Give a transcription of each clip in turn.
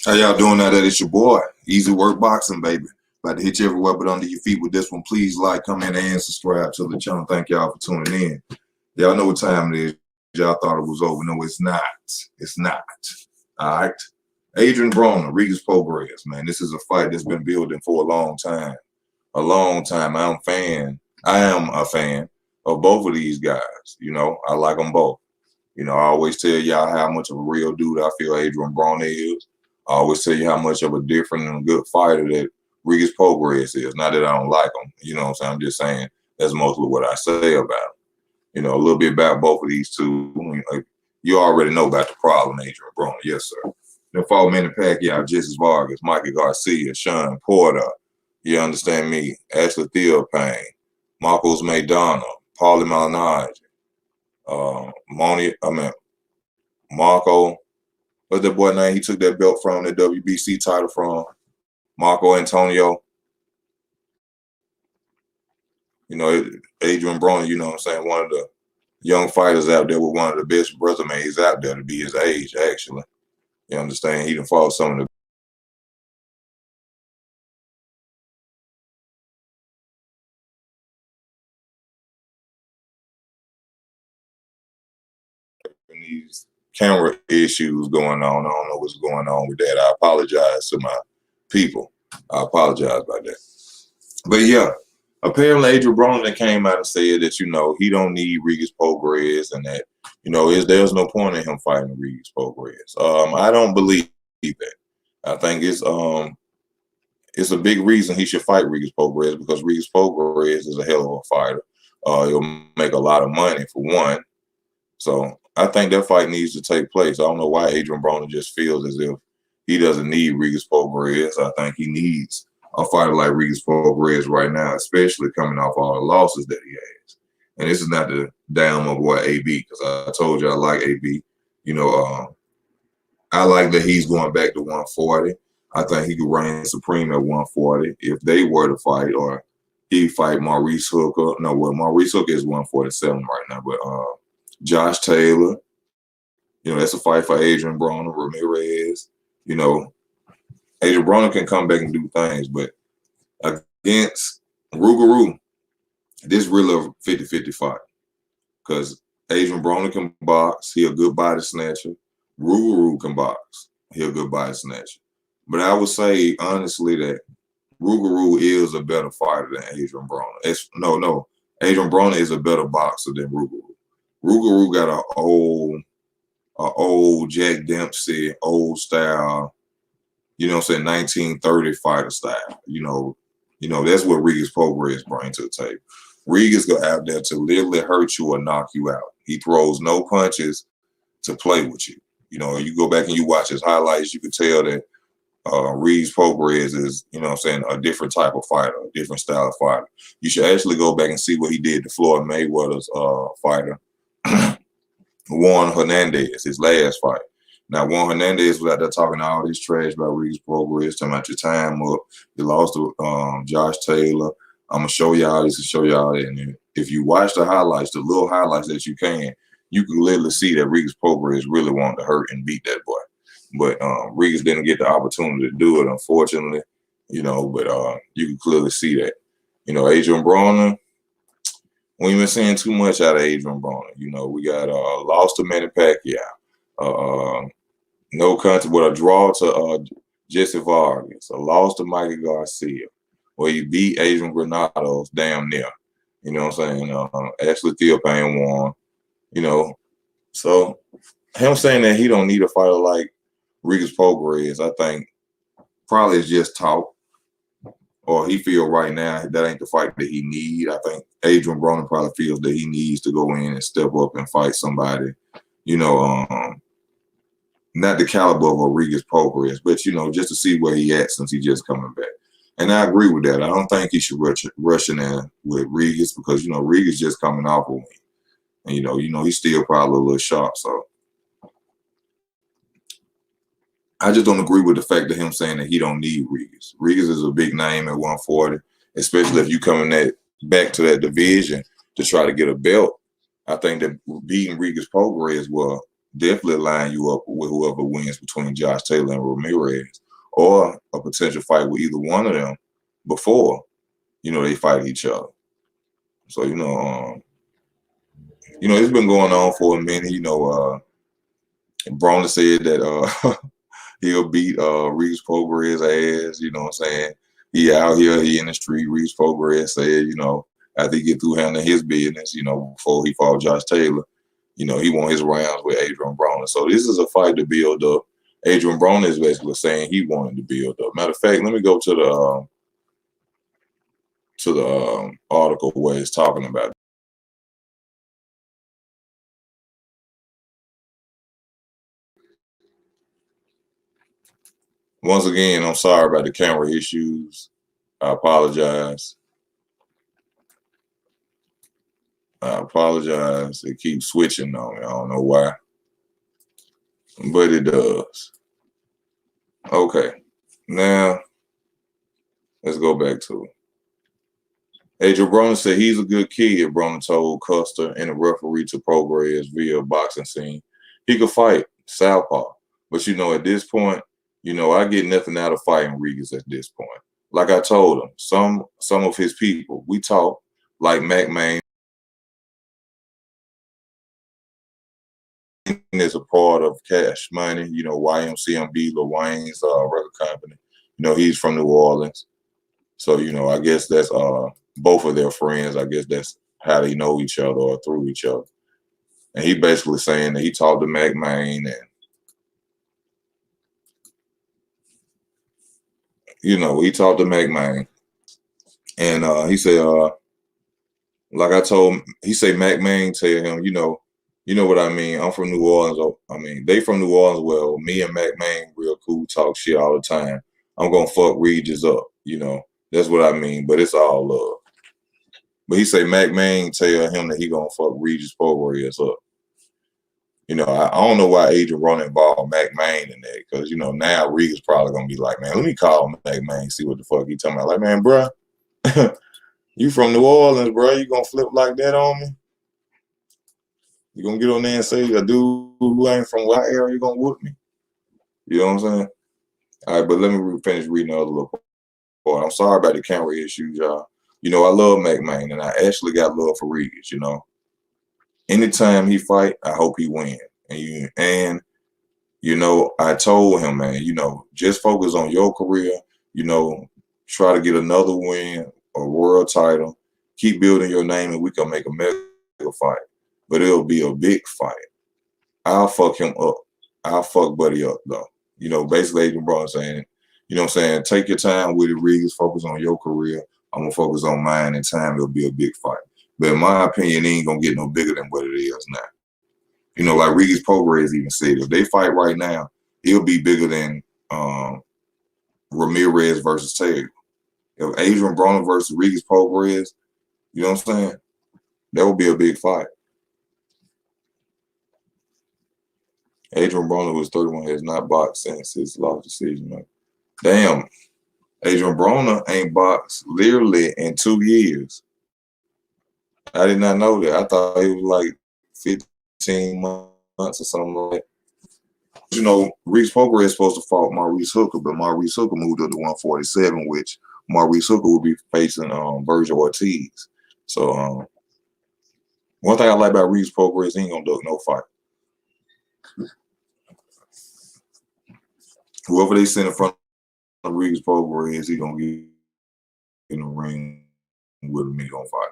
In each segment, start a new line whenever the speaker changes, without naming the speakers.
How y'all doing now? That it's your boy, Easy Work Boxing, baby. About to hit you everywhere but under your feet with this one. Please like, comment, and subscribe to the channel. Thank y'all for tuning in. Y'all know what time it is. Y'all thought it was over. No, it's not. It's not. All right. Adrien Broner, Regis Prograis, man. This is a fight that's been building for a long time. A long time. I am a fan of both of these guys. You know, I like them both. You know, I always tell y'all how much of a real dude I feel Adrien Broner is. I always tell you how much of a different and good fighter that Regis Prograis is. Not that I don't like him. You know what I'm saying? I'm just saying that's mostly what I say about him. You know, a little bit about both of these two. You already know about the problem, Adrien Broner. Yes, sir. The fought Manny Pacquiao, Jesse Vargas, Mikey Garcia, Sean Porter. You understand me? Ashley Theophane, Marcos Maidana, Paulie Malignaggi, Marco. What's that boy name? He took that belt from the WBC title from Marco Antonio. You know, Adrien Broner, you know what I'm saying? One of the young fighters out there with one of the best resumes out there to be his age, actually. You understand? He done fought some of the these camera issues going on. I don't know what's going on with that. I apologize to my people. I apologize about that. But yeah, apparently Adrien Broner came out and said that, you know, he don't need Regis Prograis and that, you know, there's no point in him fighting Regis Prograis. I don't believe that. I think it's a big reason he should fight Regis Prograis because Regis Prograis is a hell of a fighter. He'll make a lot of money for one. So I think that fight needs to take place. I don't know why Adrien Broner just feels as if he doesn't need Regis Prograis. I think he needs a fighter like Regis Prograis right now, especially coming off all the losses that he has. And this is not the down my boy AB, because I told you I like AB. You know, I like that he's going back to 140. I think he could reign supreme at 140 if they were to fight, or he fight Maurice Hooker. No, well, Maurice Hooker is 147 right now, but Josh Taylor, you know, that's a fight for Adrien Broner, Ramirez. You know, Adrien Broner can come back and do things, but against Rougarou, this really a 50-50 fight because Adrien Broner can box. He a good body snatcher. Rougarou can box. He a good body snatcher. But I would say, honestly, that Rougarou is a better fighter than Adrien Broner. No. Adrien Broner is a better boxer than Rougarou. Rougarou got an old Jack Dempsey, old style, you know what I'm saying, 1930 fighter style. You know, that's what Regis Prograis brings to the table. Regis go out there to literally hurt you or knock you out. He throws no punches to play with you. You know, you go back and you watch his highlights, you can tell that Regis Prograis is, you know what I'm saying, a different type of fighter, a different style of fighter. You should actually go back and see what he did to Floyd Mayweather's fighter, Juan Hernandez, his last fight. Now, Juan Hernandez was out there talking all this trash about Regis Prograis, talking about your time up. You lost to Josh Taylor. I'm going to show y'all this and show y'all that. And if you watch the highlights, the little highlights that you can literally see that Regis Prograis really wanted to hurt and beat that boy. But Regis didn't get the opportunity to do it, unfortunately. You know, but you can clearly see that. You know, Adrien Broner, we ain't been seeing too much out of Adrien Broner. You know, we got lost to Manny Pacquiao. No country with a draw to Jesse Vargas, a loss to Mikey Garcia, where he beat Adrian Granados damn near. You know what I'm saying? Ashley Theophane won. You know, so him saying that he don't need a fighter like Regis Prograis, I think probably is just talk, or he feel right now that ain't the fight that he need. I think Adrien Broner probably feels that he needs to go in and step up and fight somebody, you know, not the caliber of a Regis Prograis, but, you know, just to see where he at since he just coming back. And I agree with that. I don't think he should rush in there with Regis because, you know, Regis just coming off a win. And, you know, he's still probably a little sharp. So I just don't agree with the fact of him saying that he don't need Regis. Regis is a big name at 140, especially if you coming back to that division to try to get a belt. I think that beating Regis Prograis will definitely line you up with whoever wins between Josh Taylor and Ramirez, or a potential fight with either one of them before, they fight each other. So, it's been going on for a minute. Broner said that he'll beat Regis Prograis' ass, you know what I'm saying? He out here, he in the street. Regis Prograis said, after he get through handling his business, before he fought Josh Taylor, he won his rounds with Adrien Broner. So this is a fight to build up. Adrien Broner is basically saying he wanted to build up. Matter of fact, let me go to the article where it's talking about it. Once again, I'm sorry about the camera issues. I apologize. It keeps switching on me. I don't know why, but it does. Okay, now let's go back to it. Adrien Broner said he's a good kid. Broner told Custer and the referee to Prograis via boxing scene. He could fight southpaw, but at this point, I get nothing out of fighting Regis at this point. Like I told him, some of his people, we talk like Mac Main is a part of Cash Money, YMCMB, Lil Wayne's record company. He's from New Orleans. So, I guess that's both of their friends. I guess that's how they know each other or through each other. And he basically saying that he talked to Mac Main and, he talked to Mac Main. And he said, like I told him, he said Mac Main tell him, you know what I mean? I'm from New Orleans. They from New Orleans. Well, me and Mac Main real cool, talk shit all the time. I'm going to fuck Regis up, That's what I mean, but it's all love. But he say Mac Main tell him that he going to fuck Regis Prograis up. I don't know why Adrien Broner involved Mac Main in that, because, now Regis probably going to be like, man, let me call Mac Main, see what the fuck he talking about. Like, man, bruh, you from New Orleans, bruh, you going to flip like that on me? You going to get on there and say a dude who ain't from my area, you going to whoop me? You know what I'm saying? All right, but let me finish reading the other little part. I'm sorry about the camera issues, y'all. I love Mac Main, and I actually got love for Regis, Anytime he fight, I hope he win. And I told him, man, just focus on your career, try to get another win, a world title, keep building your name, and we can make a mega fight. But it'll be a big fight. I'll fuck him up. I'll fuck Buddy up, though. Basically Adrien Broner saying, take your time with it, Regis, focus on your career. I'm going to focus on mine. In time, it'll be a big fight. But in my opinion, it ain't going to get no bigger than what it is now. Like Regis Prograis even said, if they fight right now, it'll be bigger than Ramirez versus Taylor. If Adrien Broner versus Regis Prograis, you know what I'm saying? That would be a big fight. Adrien Broner was 31, has not boxed since his lost decision. Man. Damn, Adrien Broner ain't boxed literally in 2 years. I did not know that. I thought it was like 15 months or something like that. Regis Prograis is supposed to fight Maurice Hooker, but Maurice Hooker moved up to 147, which Maurice Hooker will be facing Virgil Ortiz. So one thing I like about Regis Prograis, he ain't gonna duck no fight. Whoever they send in front of Regis Prograis, he gonna get in the ring with him. He gonna fight.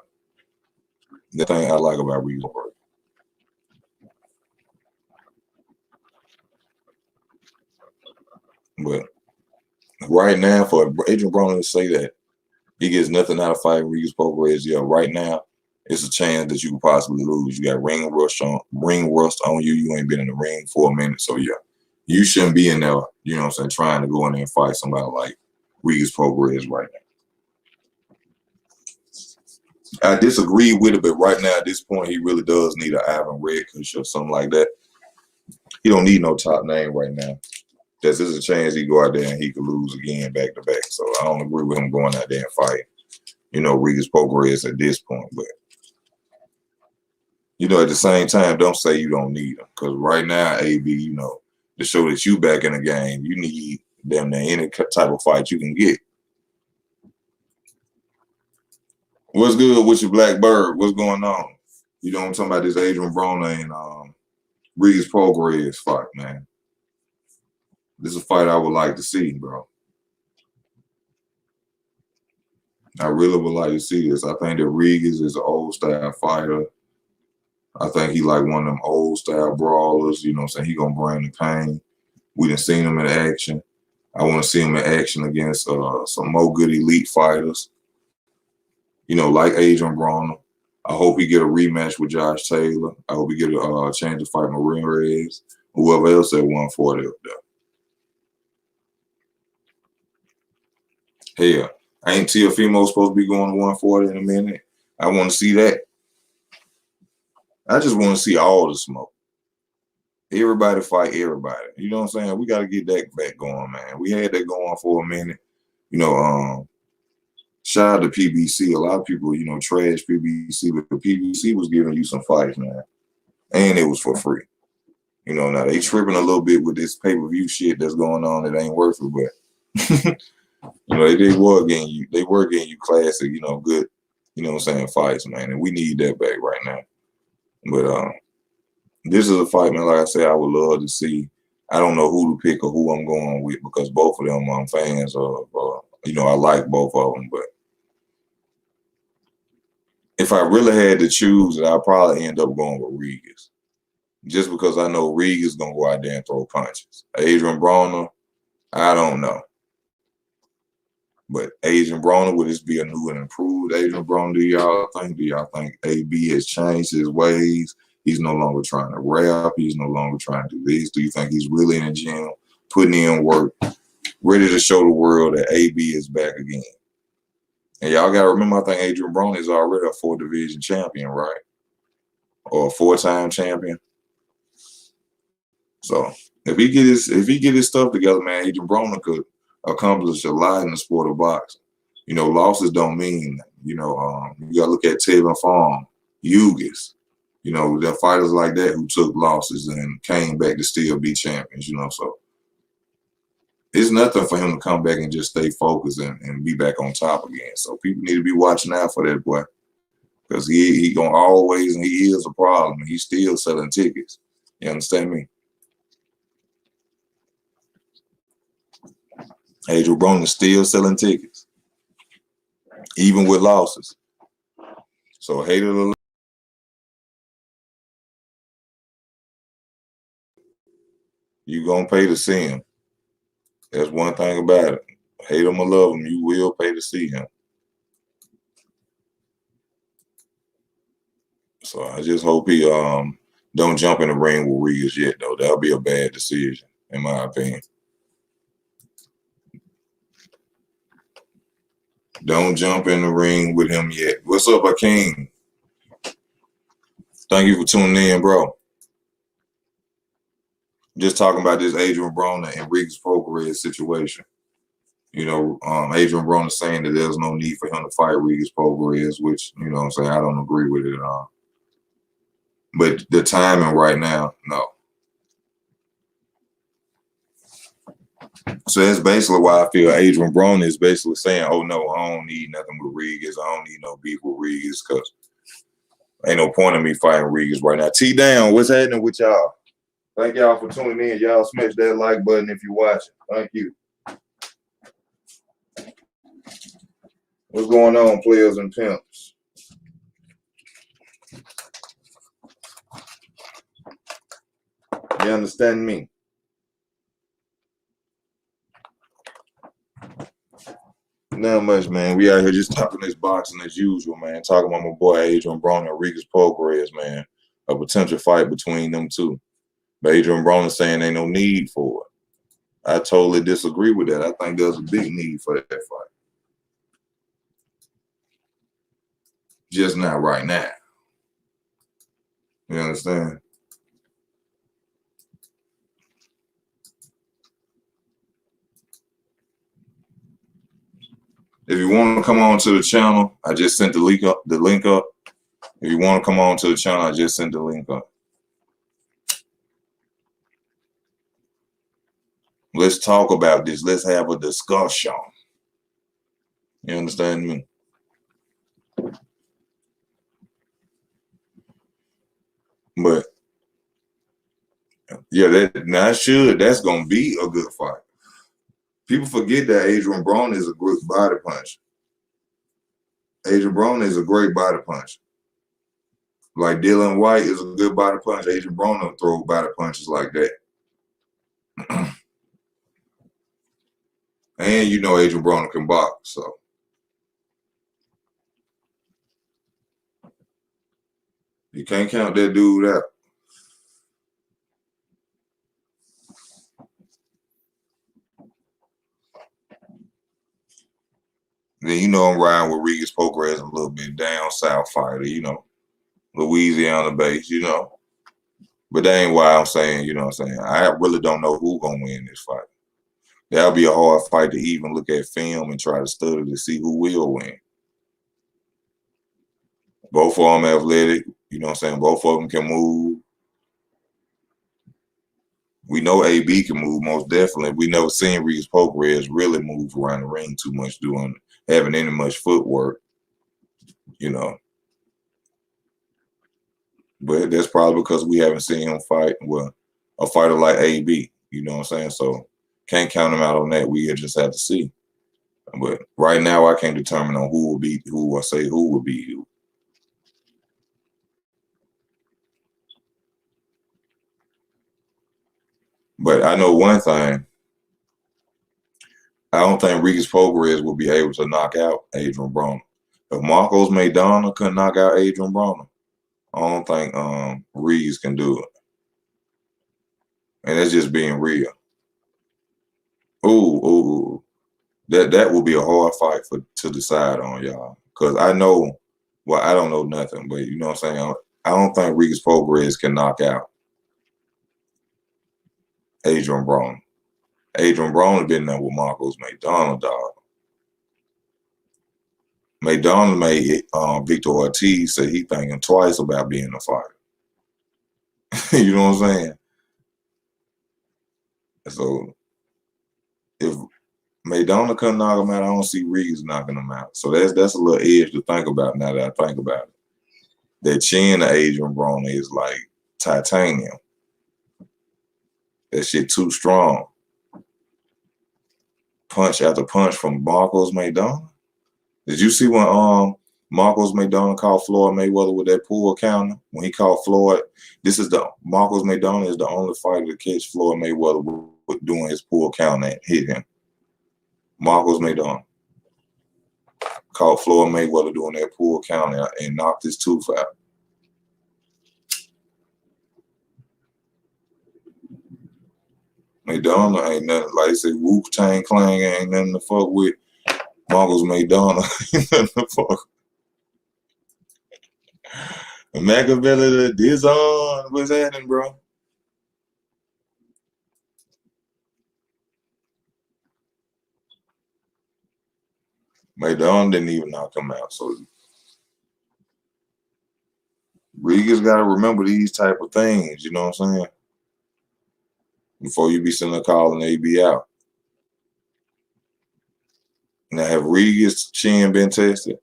The thing I like about Regis Prograis. But right now, for Adrien Broner to say that he gets nothing out of fighting Regis Prograis, right now, it's a chance that you could possibly lose. You got ring rust on you. You ain't been in the ring for a minute, so you shouldn't be in there. You know what I'm saying? Trying to go in there and fight somebody like Regis Prograis right now. I disagree with it, but right now at this point, he really does need an Ivan Redkush or something like that. He don't need no top name right now. There's a chance he go out there and he could lose again back to back. So I don't agree with him going out there and fighting, Regis Prograis at this point. But You know, at the same time, don't say you don't need them. Because right now, AB, you know, to show that you back in the game, you need them in any type of fight you can get. What's good with your Blackbird? What's going on? You know, I'm talking about this Adrien Broner and Regis Prograis fight, man. This is a fight I would like to see, bro. I really would like to see this. I think that Regis is an old style fighter. I think he like one of them old style brawlers. You know what I'm saying? He gonna bring the pain. We done seen him in action. I want to see him in action against some more good elite fighters. You know, like Adrien Broner. I hope he get a rematch with Josh Taylor. I hope he get a chance to fight Marines, whoever else at 140 up there. Hell, ain't Teofimo supposed to be going to 140 in a minute? I want to see that. I just want to see all the smoke. Everybody fight everybody. You know what I'm saying? We got to get that back going, man. We had that going for a minute. You know, shout out to PBC. A lot of people, you know, trash PBC, but the PBC was giving you some fights, man. And it was for free. You know, now they tripping a little bit with this pay-per-view shit that's going on that ain't worth it, but you know, they were getting you classic, you know, good, you know what I'm saying, fights, man. And we need that back right now. But this is a fight, man, like I said, I would love to see. I don't know who to pick or who I'm going with because both of them I'm fans of. You know, I like both of them, but if I really had to choose, I'd probably end up going with Regis. Just because I know Regis gonna go out there and throw punches. Adrien Broner, I don't know. But Adrien Broner, would this be a new and improved Adrien Broner, do y'all think? Do y'all think AB has changed his ways? He's no longer trying to rap. He's no longer trying to do this. Do you think he's really in the gym, putting in work, ready to show the world that AB is back again? And y'all got to remember, I think Adrien Broner is already a 4-division champion, right? Or a 4-time champion. So if he get his stuff together, man, Adrien Broner could accomplish a lot in the sport of boxing. You know, losses don't mean that. You know, you got to look at Tevin Farm, Hughes. You know, there are fighters like that who took losses and came back to still be champions. You know, so it's nothing for him to come back and just stay focused and be back on top again. So people need to be watching out for that boy because he gonna always, and he is a problem. He's still selling tickets. You understand me? Adrien Broner still selling tickets, even with losses. So hate it or love, you gonna pay to see him. That's one thing about it. Hate him or love him, you will pay to see him. So I just hope he don't jump in the ring with Regis yet, though. That'll be a bad decision, in my opinion. Don't jump in the ring with him yet. What's up, Akeem? Thank you for tuning in, bro. Just talking about this Adrien Broner and Regis Prograis situation. You know, Adrien Broner saying that there's no need for him to fight Regis Prograis, which, you know what I'm saying, I don't agree with it at all. But the timing right now, no. So that's basically why I feel Adrien Broner is basically saying, oh, no, I don't need nothing with Regis. I don't need no beef with Regis because ain't no point in me fighting Regis right now. T-Down, what's happening with y'all? Thank y'all for tuning in. Y'all smash that like button if you're watching. Thank you. What's going on, players and pimps? You understand me? Not much, man. We out here just talking this boxing as usual, man. Talking about my boy Adrien Broner and Regis Prograis, man. A potential fight between them two. But Adrien Broner saying ain't no need for it. I totally disagree with that. I think there's a big need for that fight. Just not right now. You understand? If you want to come on to the channel, I just sent the link up. If you want to come on to the channel, I just send the link up. Let's talk about this. Let's have a discussion. You understand me? But yeah, that's gonna be a good fight. People forget that Adrien Broner is a good body punch. Adrien Broner is a great body punch. Like Dylan White is a good body punch. Adrien Broner throw body punches like that. And you know Adrien Broner can box, so you can't count that dude out. Then you know I'm riding with Regis Prograis, a little bit down south fighter, you know, Louisiana based, you know. But that ain't why I'm saying, you know what I'm saying. I really don't know who's gonna win this fight. That'll be a hard fight to even look at film and try to study to see who will win. Both of them athletic, you know what I'm saying? Both of them can move. We know AB can move most definitely. We never seen Regis Prograis really move around the ring too much, having any much footwork, you know. But that's probably because we haven't seen him fight a fighter like AB, you know what I'm saying? So can't count him out on that. We just have to see. But right now I can't determine on who will beat who or say who will beat who. But I know one thing. I don't think Regis Prograis will be able to knock out Adrien Broner. If Marcos Maidana couldn't knock out Adrien Broner, I don't think Regis can do it. And that's just being real. Ooh. That will be a hard fight to decide on, y'all. Because I don't know nothing, but you know what I'm saying? I don't think Regis Prograis can knock out Adrien Broner. Adrien Broner been there with Marcos Maidana, dog. Maidana made Victor Ortiz say he thinking twice about being a fighter. You know what I'm saying? So if Maidana couldn't knock him out, I don't see Regis knocking him out. So that's a little edge to think about now that I think about it. That chin of Adrien Broner is like titanium. That shit too strong. Punch after punch from Marcos Maidana. Did you see when Marcos Maidana caught Floyd Mayweather with that pull counter? When he caught Floyd, Marcos Maidana is the only fighter to catch Floyd Mayweather with doing his pull counter and hit him. Marcos Maidana caught Floyd Mayweather doing that pull counter and knocked his tooth out. Maidana ain't nothing, like I say, Wu-Tang Clan ain't nothing to fuck with. Marcos Maidana ain't nothing to fuck with. Machiavelli, this on, what's happening, bro? Maidana didn't even knock him out, so Regis got to remember these type of things, you know what I'm saying? Before you be sending a call and they be out. Now, have Regis' chin been tested?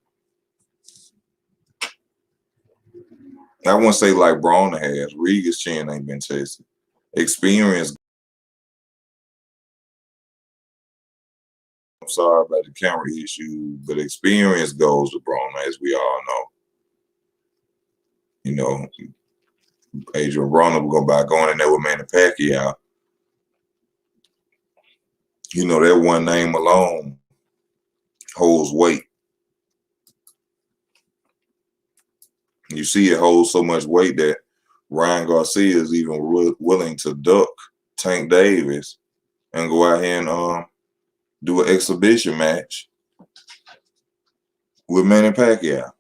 I wouldn't say like Broner has. Regis' chin ain't been tested. Experience. I'm sorry about the camera issue, but experience goes to Broner, as we all know. You know, Adrien Broner will go by going in there with Manny Pacquiao. You know, that one name alone holds weight. You see it holds so much weight that Ryan Garcia is even willing to duck Tank Davis and go out here and do an exhibition match with Manny Pacquiao.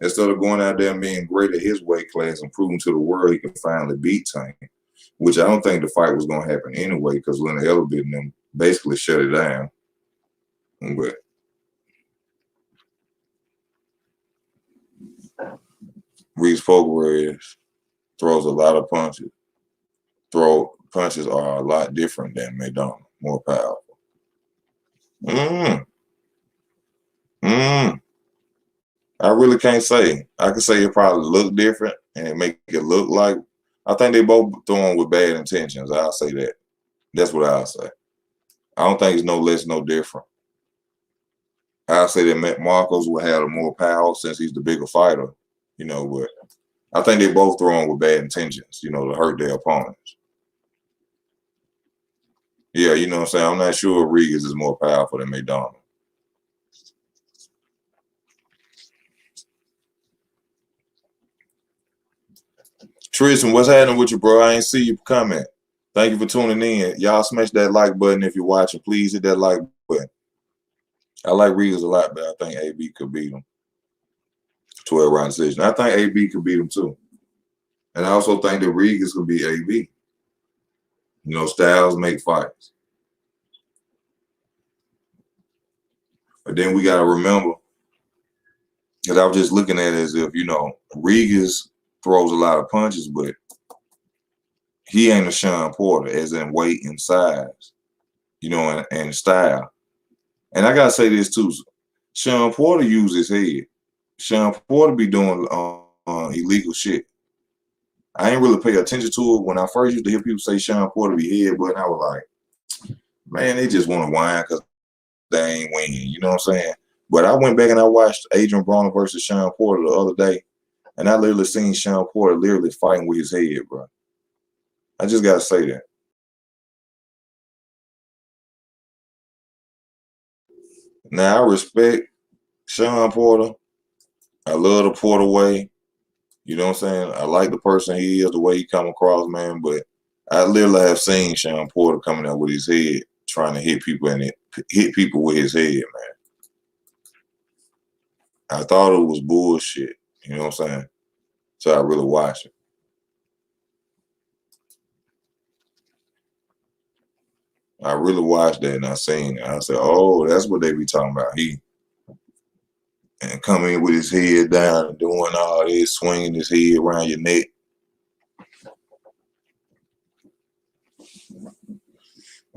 Instead of going out there and being great at his weight class and proving to the world he can finally beat Tank, which I don't think the fight was going to happen anyway because Leonard Ellerbe and them basically shut it down. But Regis Prograis throws a lot of punches. Punches are a lot different than McDonald, more powerful. Mm, mm. I really can't say. I can say it probably look different and it make it look like. I think they both throwing with bad intentions. I'll say that. That's what I'll say. I don't think it's no less, no different. I'll say that Marcos will have more power since he's the bigger fighter, but I think they both throwing with bad intentions, to hurt their opponents. Yeah, you know what I'm saying? I'm not sure Regis is more powerful than McDonald. Tristan, what's happening with you, bro? I ain't see you comment. Thank you for tuning in. Y'all smash that like button if you're watching. Please hit that like button. I like Regis a lot, but I think AB could beat him. 12-round decision. I think AB could beat him too. And I also think that Regis could beat AB. Styles make fights. But then we got to remember, because I was just looking at it as if, Regis throws a lot of punches, but he ain't a Sean Porter, as in weight and size, and style. And I got to say this too. Sean Porter uses his head. Sean Porter be doing illegal shit. I ain't really pay attention to it. When I first used to hear people say Sean Porter be head, but I was like, man, they just want to whine because they ain't winning. You know what I'm saying? But I went back and I watched Adrien Broner versus Sean Porter the other day, and I literally seen Sean Porter literally fighting with his head, bro. I just got to say that. Now, I respect Sean Porter. I love the Porter way. You know what I'm saying? I like the person he is, the way he come across, man. But I literally have seen Sean Porter coming out with his head, trying to hit people hit people with his head, man. I thought it was bullshit. You know what I'm saying? So I really watched it. I really watched that and I seen it. I said, oh, that's what they be talking about. He and coming in with his head down and doing all this, swinging his head around your neck.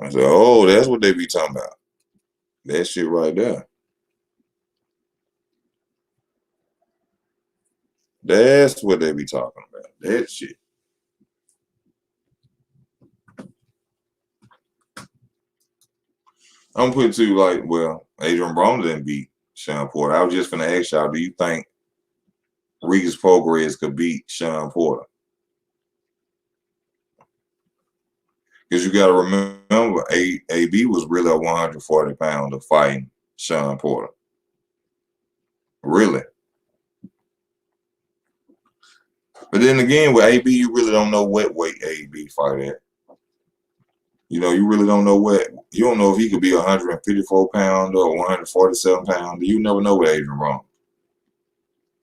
I said, oh, that's what they be talking about. That shit right there. That's what they be talking about. That shit. I'm putting to like, well, Adrien Broner didn't beat Sean Porter. I was just gonna ask y'all, do you think Regis Prograis could beat Sean Porter? Because you gotta remember, AB was really a 140-pounder fighting Sean Porter. Really. But then again, with AB, you really don't know what weight AB fight at. You really don't know you don't know if he could be a 154-pounder or 147-pounder. You never know with Adrien Broner.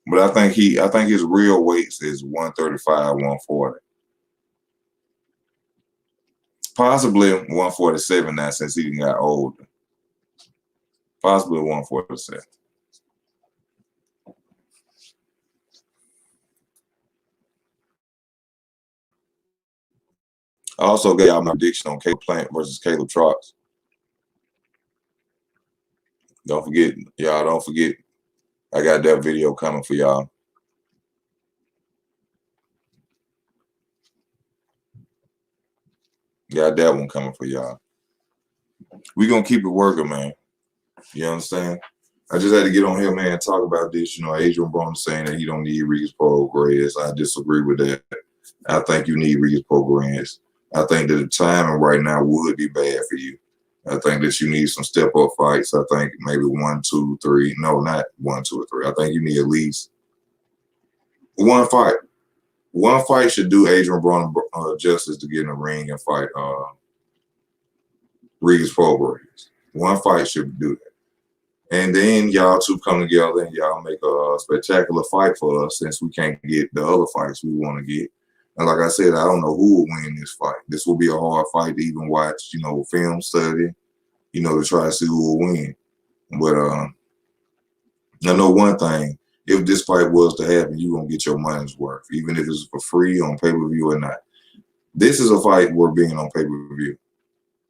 But I think his real weights is 135, 140. Possibly 147 now since he got older. Possibly 147. I also got y'all my prediction on Caleb Plant versus Caleb Trox. Don't forget, y'all, don't forget. I got that video coming for y'all. Got that one coming for y'all. We gonna keep it working, man. You understand? I just had to get on here, man, and talk about this. Adrien Broner saying that he don't need Regis Prograis. I disagree with that. I think you need Regis Prograis. I think that the timing right now would be bad for you. I think that you need some step-up fights. I think maybe 1, 2, 3. No, not 1, 2, or 3. I think you need at least one fight. One fight should do Adrien Broner justice to get in the ring and fight Regis Prograis. One fight should do that. And then y'all two come together and y'all make a spectacular fight for us since we can't get the other fights we want to get. And like I said, I don't know who will win this fight. This will be a hard fight to even watch, film study, to try to see who will win. But I know one thing, if this fight was to happen, you're going to get your money's worth, even if it's for free on pay-per-view or not. This is a fight worth being on pay-per-view.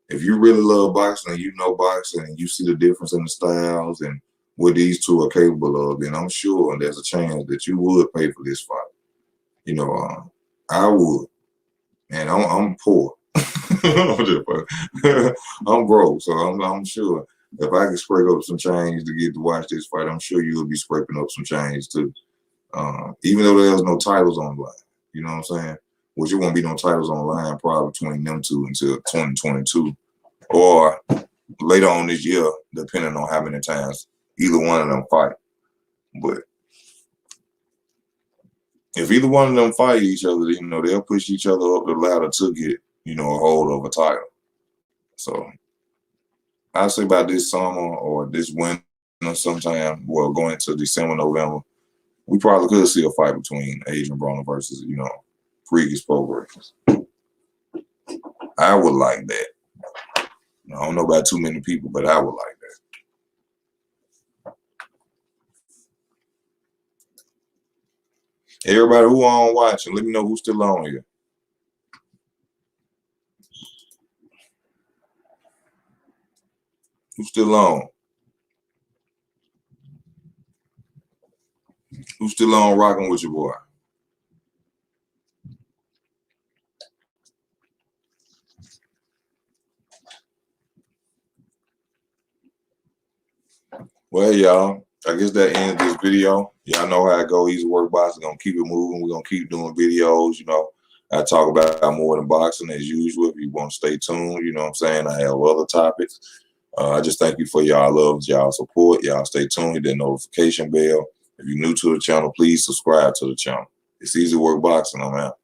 If you really love boxing and you know boxing and you see the difference in the styles and what these two are capable of, then I'm sure there's a chance that you would pay for this fight. You know, I would. And I'm poor. I'm broke, so I'm sure if I can scrape up some change to get to watch this fight, I'm sure you'll be scraping up some change too. Even though there's no titles on the line, you know what I'm saying? Which there won't be no titles on the line probably between them two until 2022 or later on this year, depending on how many times either one of them fight. But if either one of them fight each other, you know, they'll push each other up the ladder to get, you know, a hold of a title. So I say about this summer or this winter sometime, well, going to December, November, we probably could see a fight between Adrien Broner versus, you know, Regis Prograis. I would like that. I don't know about too many people, but I would like that. Everybody who on watching, let me know who's still on here. Who's still on? Who's still on rocking with your boy? Well, y'all, I guess that ends this video. Y'all know how it go. Easy Work Boxing. Gonna keep it moving. We're gonna keep doing videos. You know, I talk about more than boxing as usual. If you want to stay tuned, you know what I'm saying? I have other topics. I just thank you for y'all love, y'all support. Y'all stay tuned. Hit that notification bell. If you're new to the channel, please subscribe to the channel. It's Easy Work Boxing. I'm out.